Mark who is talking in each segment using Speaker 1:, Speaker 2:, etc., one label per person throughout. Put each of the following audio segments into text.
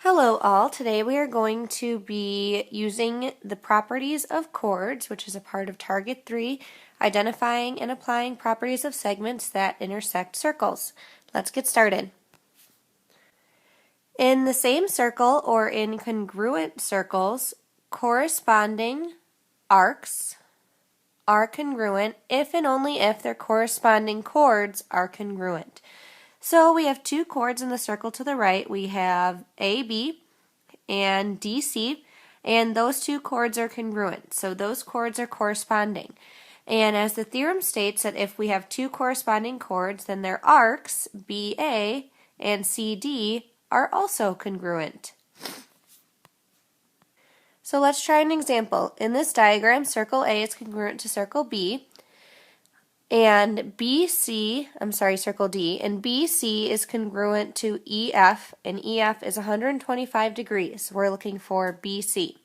Speaker 1: Hello all, today we are going to be using the properties of chords, which is a part of Target 3, identifying and applying properties of segments that intersect circles. Let's get started. In the same circle or in congruent circles, corresponding arcs are congruent if and only if their corresponding chords are congruent. So we have two chords in the circle to the right. We have AB and DC, and those two chords are congruent. So those chords are corresponding. And as the theorem states that if we have two corresponding chords, then their arcs, BA and CD, are also congruent. So let's try an example. In this diagram, circle A is congruent to circle B, and circle D, and BC is congruent to EF, and EF is 125 degrees. We're looking for BC.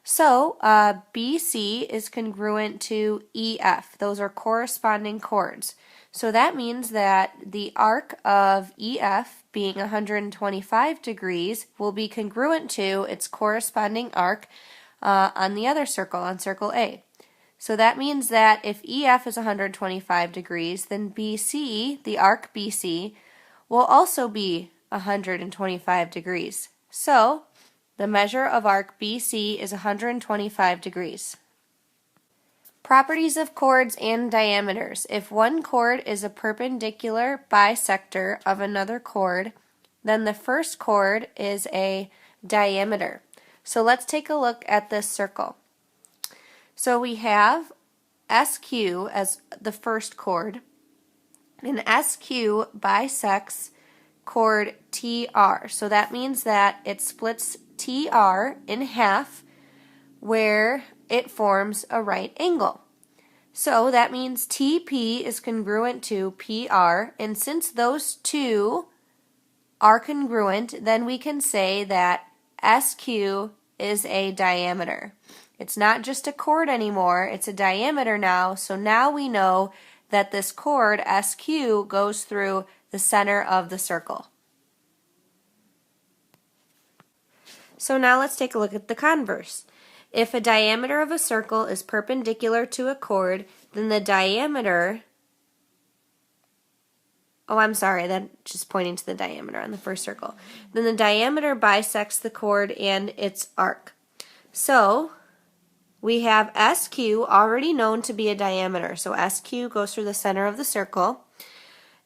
Speaker 1: So BC is congruent to EF. Those are corresponding chords. So that means that the arc of EF, being 125 degrees, will be congruent to its corresponding arc on the other circle, on circle A. So that means that if EF is 125 degrees, then BC, the arc BC, will also be 125 degrees. So the measure of arc BC is 125 degrees. Properties of chords and diameters. If one chord is a perpendicular bisector of another chord, then the first chord is a diameter. So let's take a look at this circle. So we have SQ as the first chord, and SQ bisects chord TR. So that means that it splits TR in half where it forms a right angle. So that means TP is congruent to PR, and since those two are congruent, then we can say that SQ is a diameter. It's not just a chord anymore, it's a diameter now, so now we know that this chord, SQ, goes through the center of the circle. So now let's take a look at the converse. If a diameter of a circle is perpendicular to a chord, then the diameter, that's just pointing to the diameter on the first circle. Then the diameter bisects the chord and its arc. So we have SQ already known to be a diameter. So SQ goes through the center of the circle.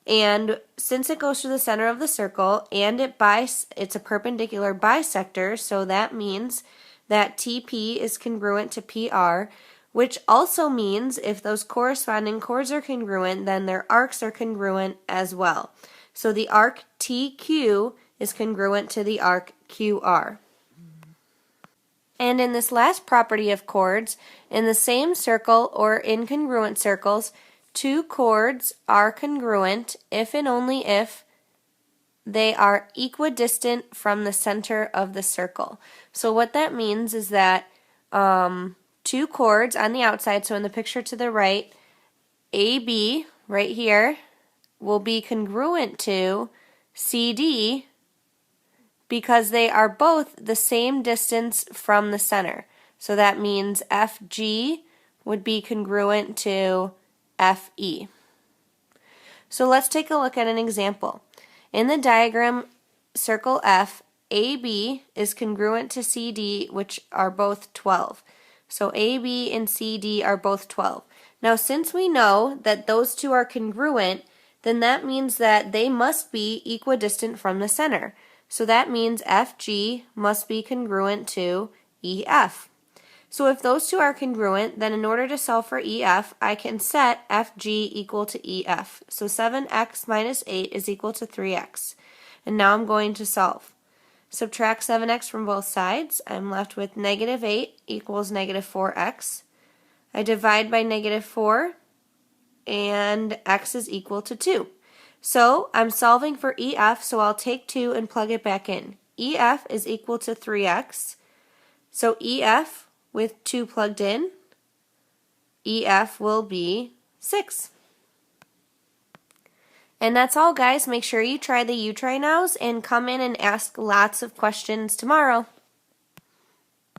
Speaker 1: And since it goes through the center of the circle and it's a perpendicular bisector, so that means that TP is congruent to PR, which also means if those corresponding chords are congruent, then their arcs are congruent as well. So the arc TQ is congruent to the arc QR. And in this last property of chords, in the same circle or incongruent circles, two chords are congruent if and only if they are equidistant from the center of the circle. So what that means is that two chords on the outside, so in the picture to the right, AB right here will be congruent to CD because they are both the same distance from the center. So that means FG would be congruent to FE. So let's take a look at an example. In the diagram, circle F, AB is congruent to CD, which are both 12. So AB and CD are both 12. Now, since we know that those two are congruent, then that means that they must be equidistant from the center. So that means FG must be congruent to EF. So if those two are congruent, then in order to solve for EF, I can set FG equal to EF. So 7x minus 8 is equal to 3x. And now I'm going to solve. Subtract 7x from both sides. I'm left with negative 8 equals negative 4x. I divide by negative 4, and x is equal to 2. So I'm solving for EF, so I'll take 2 and plug it back in. EF is equal to 3x. So EF with 2 plugged in, EF will be 6. And that's all, guys. Make sure you try the You Try Nows and come in and ask lots of questions tomorrow.